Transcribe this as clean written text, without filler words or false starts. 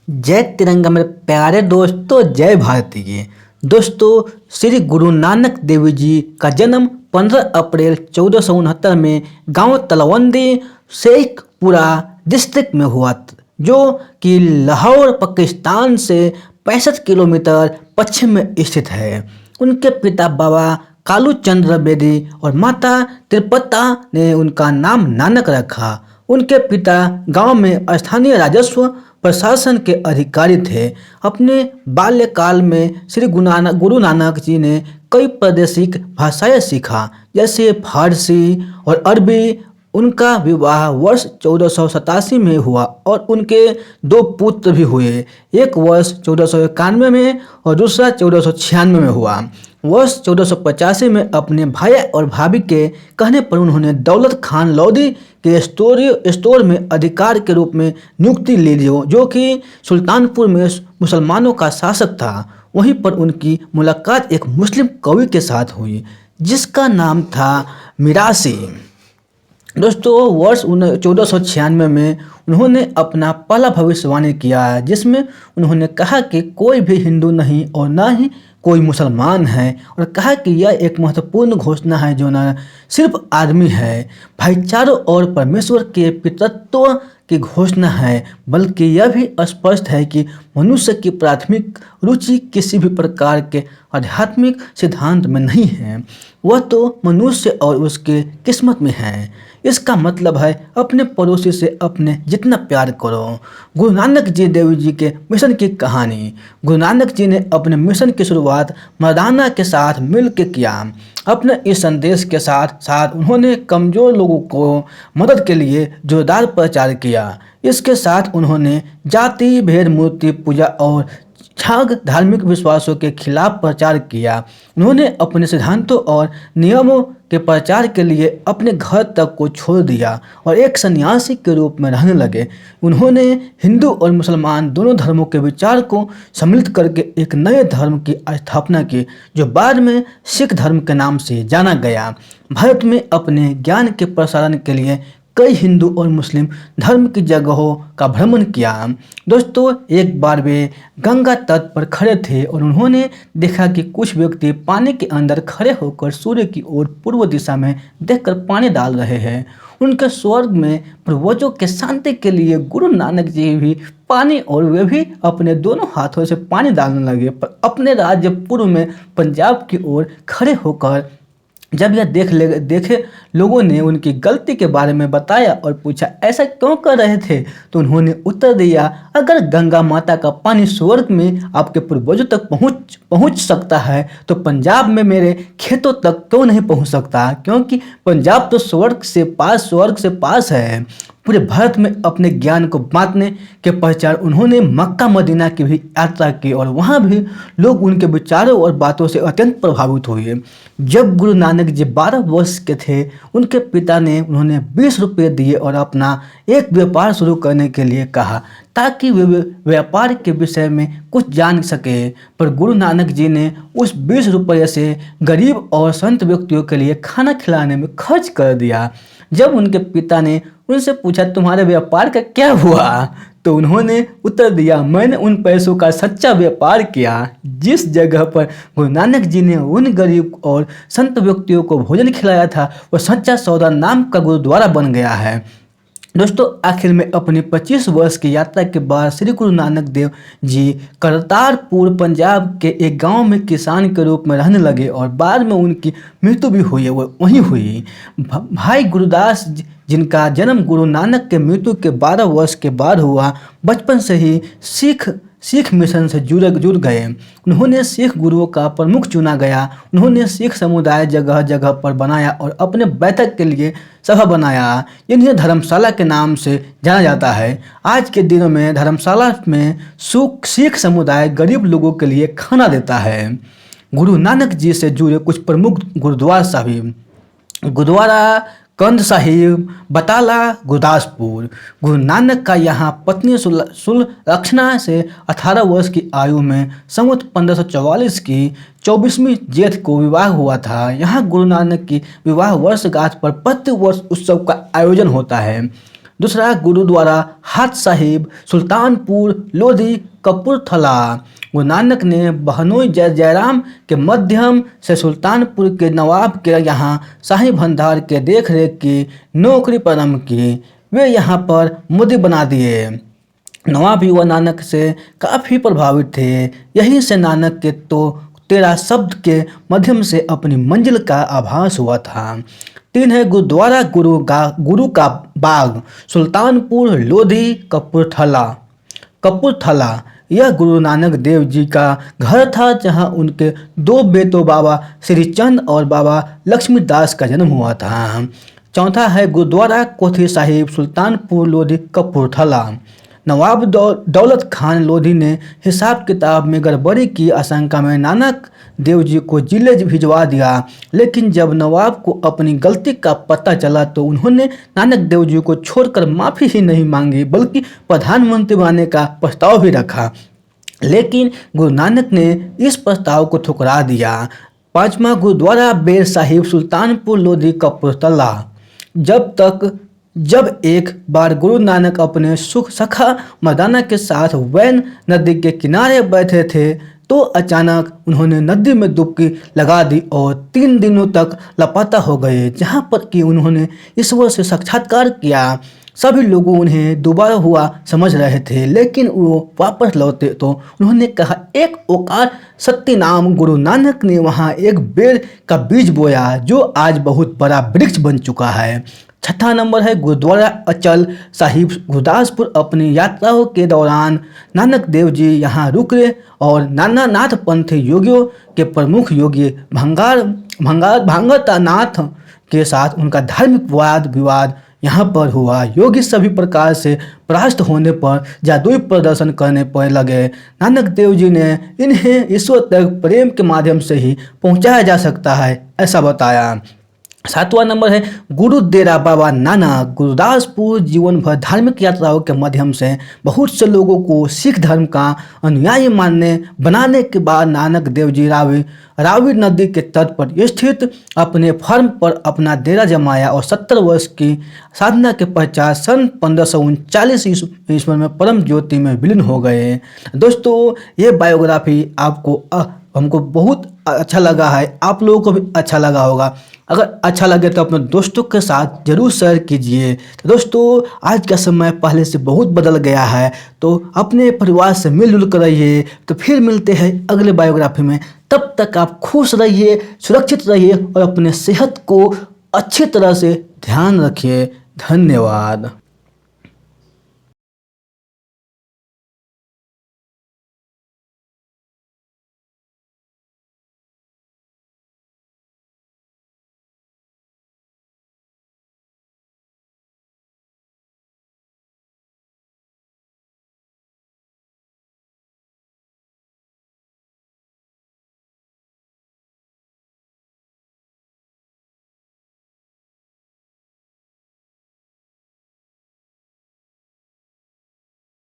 जय तिरंगा मेरे प्यारे दोस्तों, जय भारतीय दोस्तों। श्री गुरु नानक देव जी का जन्म 15 अप्रैल 1469 में गांव तलवंदी शेखपुरा डिस्ट्रिक्ट में हुआ, जो कि लाहौर पाकिस्तान से 65 किलोमीटर पश्चिम में स्थित है। उनके पिता बाबा कालू चंद्र बेदी और माता त्रिपता ने उनका नाम नानक रखा। उनके पिता गांव में स्थानीय राजस्व प्रशासन के अधिकारी थे। अपने बाल्यकाल में श्री गुरु नानक जी ने कई प्रादेशिक भाषाएं सीखा, जैसे फारसी और अरबी। उनका विवाह वर्ष 1487 में हुआ और उनके 2 पुत्र भी हुए। एक वर्ष 1491 में और दूसरा 1496 में हुआ। वर्ष 1485 में अपने भाई और भाभी के कहने पर उन्होंने दौलत खान लोधी के स्टोर में अधिकार के रूप में नियुक्ति ली, जो कि सुल्तानपुर में मुसलमानों का शासक था। वहीं पर उनकी मुलाकात एक मुस्लिम कवि के साथ हुई, जिसका नाम था मिरासी। दोस्तों, वर्ष 1496 में उन्होंने अपना पहला भविष्यवाणी किया, जिसमें उन्होंने कहा कि कोई भी हिंदू नहीं और न ही कोई मुसलमान है, और कहा कि यह एक महत्वपूर्ण घोषणा है जो न सिर्फ आदमी है भाईचारों और परमेश्वर के पितृत्व की घोषणा है, बल्कि यह भी स्पष्ट है कि मनुष्य की प्राथमिक रुचि किसी भी प्रकार के आध्यात्मिक सिद्धांत में नहीं है, वह तो मनुष्य और उसके किस्मत में है। इसका मतलब है अपने पड़ोसी से अपने जितना प्यार करो। गुरु नानक जी देव जी के मिशन की कहानी। गुरु नानक जी ने अपने मिशन की शुरुआत मर्दाना के साथ मिल के किया। अपने इस संदेश के साथ साथ उन्होंने कमज़ोर लोगों को मदद के लिए जोरदार प्रचार किया। इसके साथ उन्होंने जाति भेद, मूर्ति पूजा और छाग धार्मिक विश्वासों के खिलाफ प्रचार किया। उन्होंने अपने सिद्धांतों और नियमों के प्रचार के लिए अपने घर तक को छोड़ दिया और एक सन्यासी के रूप में रहने लगे। उन्होंने हिंदू और मुसलमान दोनों धर्मों के विचार को सम्मिलित करके एक नए धर्म की स्थापना की, जो बाद में सिख धर्म के नाम से जाना गया। भारत में अपने ज्ञान के प्रसारण के लिए कई हिंदू और मुस्लिम धर्म की जगहों का भ्रमण किया। दोस्तों, एक बार वे गंगा तट पर खड़े थे और उन्होंने देखा कि कुछ व्यक्ति पानी के अंदर खड़े होकर सूर्य की ओर पूर्व दिशा में देखकर पानी डाल रहे हैं। उनके स्वर्ग में पूर्वजों के शांति के लिए गुरु नानक जी भी पानी और वे भी अपने दोनों हाथों से पानी डालने लगे, पर अपने राज्य पूर्व में पंजाब की ओर खड़े होकर जब यह देखे लोगों ने उनकी गलती के बारे में बताया और पूछा ऐसा क्यों कर रहे थे, तो उन्होंने उत्तर दिया, अगर गंगा माता का पानी स्वर्ग में आपके पूर्वजों तक पहुंच सकता है तो पंजाब में मेरे खेतों तक क्यों नहीं पहुंच सकता, क्योंकि पंजाब तो स्वर्ग से पास है। पूरे भारत में अपने ज्ञान को बांटने के पश्चात उन्होंने मक्का मदीना की भी यात्रा की और वहाँ भी लोग उनके विचारों और बातों से अत्यंत प्रभावित हुए। जब गुरु नानक जी 12 वर्ष के थे, उनके पिता ने उन्होंने 20 रुपये दिए और अपना एक व्यापार शुरू करने के लिए कहा, ताकि वे व्यापार के विषय में कुछ जान सके। पर गुरु नानक जी ने उस 20 रुपये से गरीब और संत व्यक्तियों के लिए खाना खिलाने में खर्च कर दिया। जब उनके पिता ने उनसे पूछा, तुम्हारे व्यापार का क्या हुआ, तो उन्होंने उत्तर दिया, मैंने उन पैसों का सच्चा व्यापार किया। जिस जगह पर गुरु नानक जी ने उन गरीब और संत व्यक्तियों को भोजन खिलाया था, वह सच्चा सौदा नाम का गुरुद्वारा बन गया है। दोस्तों, आखिर में अपनी 25 वर्ष की यात्रा के बाद श्री गुरु नानक देव जी करतारपुर पंजाब के एक गांव में किसान के रूप में रहने लगे और बाद में उनकी मृत्यु भी हुई, वो वहीं हुई। भाई गुरदास जिनका जन्म गुरु नानक के मृत्यु के 12 वर्ष के बाद हुआ, बचपन से ही सिख मिशन से जुड़ गए। उन्होंने सिख गुरुओं का प्रमुख चुना गया। उन्होंने सिख समुदाय जगह जगह पर बनाया और अपने बैठक के लिए सभा बनाया, इन्हें धर्मशाला के नाम से जाना जाता है। आज के दिनों में धर्मशाला में सिख समुदाय गरीब लोगों के लिए खाना देता है। गुरु नानक जी से जुड़े कुछ प्रमुख गुरुद्वारा साहिब। गुरुद्वारा कंद साहिब, बटाला, गुरदासपुर। गुरु नानक का यहाँ पत्नी सुलक्षणा से 18 वर्ष की आयु में संवत 1544 की 24वीं जेठ को विवाह हुआ था। यहाँ गुरु नानक की विवाह वर्षगांठ पर प्रति वर्ष उत्सव का आयोजन होता है। दूसरा गुरुद्वारा हाथ साहिब सुल्तानपुर लोधी कपूरथला। गुरु नानक ने बहनोई जय जयराम के माध्यम से सुल्तानपुर के नवाब के यहाँ शाही भंडार के देख रेख की नौकरी प्रारंभ की। वे यहाँ पर मुद्दे बना दिए। नवाब युवा नानक से काफ़ी प्रभावित थे। यहीं से नानक के तो 13 शब्द के माध्यम से अपनी मंजिल का आभास हुआ था। 3 है गुरुद्वारा गुरु का बाग सुल्तानपुर लोधी कपूरथला। यह गुरु नानक देव जी का घर था, जहां उनके 2 बेटों बाबा श्रीचंद और बाबा लक्ष्मीदास का जन्म हुआ था। चौथा है गुरुद्वारा कोठी साहिब सुल्तानपुर लोधी कपूरथला। नवाब दौलत खान लोधी ने हिसाब किताब में गड़बड़ी की आशंका में नानक देव जी को जिले भिजवा दिया, लेकिन जब नवाब को अपनी गलती का पता चला तो उन्होंने नानक देव जी को छोड़कर माफ़ी ही नहीं मांगी, बल्कि प्रधानमंत्री बनने का प्रस्ताव भी रखा। लेकिन गुरु नानक ने इस प्रस्ताव को ठुकरा दिया। 5वां गुरुद्वारा बेर साहिब सुल्तानपुर लोधी कपूरथला। जब एक बार गुरु नानक अपने सखा मर्दाना के साथ वैन नदी के किनारे बैठे थे तो अचानक उन्होंने नदी में डुबकी लगा दी और 3 दिनों तक लापता हो गए, जहां पर कि उन्होंने ईश्वर से साक्षात्कार किया। सभी लोग उन्हें डूबा हुआ समझ रहे थे, लेकिन वो वापस लौटे तो उन्होंने कहा, एक ओकार सत्य नाम गुरु नानक ने वहाँ एक बेर का बीज बोया जो आज बहुत बड़ा वृक्ष बन चुका है। 6वां नंबर है गुरुद्वारा अचल साहिब गुरदासपुर। अपनी यात्राओं के दौरान नानक देव जी यहाँ रुके और नानानाथ पंथी योगियों के प्रमुख योगी भांगतानाथ के साथ उनका धार्मिक वाद विवाद यहाँ पर हुआ। योगी सभी प्रकार से परास्त होने पर जादुई प्रदर्शन करने पर लगे। नानक देव जी ने इन्हें ईश्वर तक प्रेम के माध्यम से ही पहुँचाया जा सकता है, ऐसा बताया। 7वां नंबर है गुरु डेरा बाबा नानक। गुरदासपुर जीवन भर धार्मिक यात्राओं के माध्यम से बहुत से लोगों को सिख धर्म का अनुयायी बनाने के बाद नानक देव जी रावी नदी के तट पर स्थित अपने फर्म पर अपना डेरा जमाया और 70 वर्ष की साधना के पश्चात सन 1539 ईस्वी में परम ज्योति में विलीन हो गए। दोस्तों, ये बायोग्राफी हमको बहुत अच्छा लगा है, आप लोगों को भी अच्छा लगा होगा। अगर अच्छा लगे तो अपने दोस्तों के साथ ज़रूर शेयर कीजिए। तो दोस्तों, आज का समय पहले से बहुत बदल गया है, तो अपने परिवार से मिलजुल कर रहिए। तो फिर मिलते हैं अगले बायोग्राफी में। तब तक आप खुश रहिए, सुरक्षित रहिए और अपने सेहत को अच्छी तरह से ध्यान रखिए। धन्यवाद।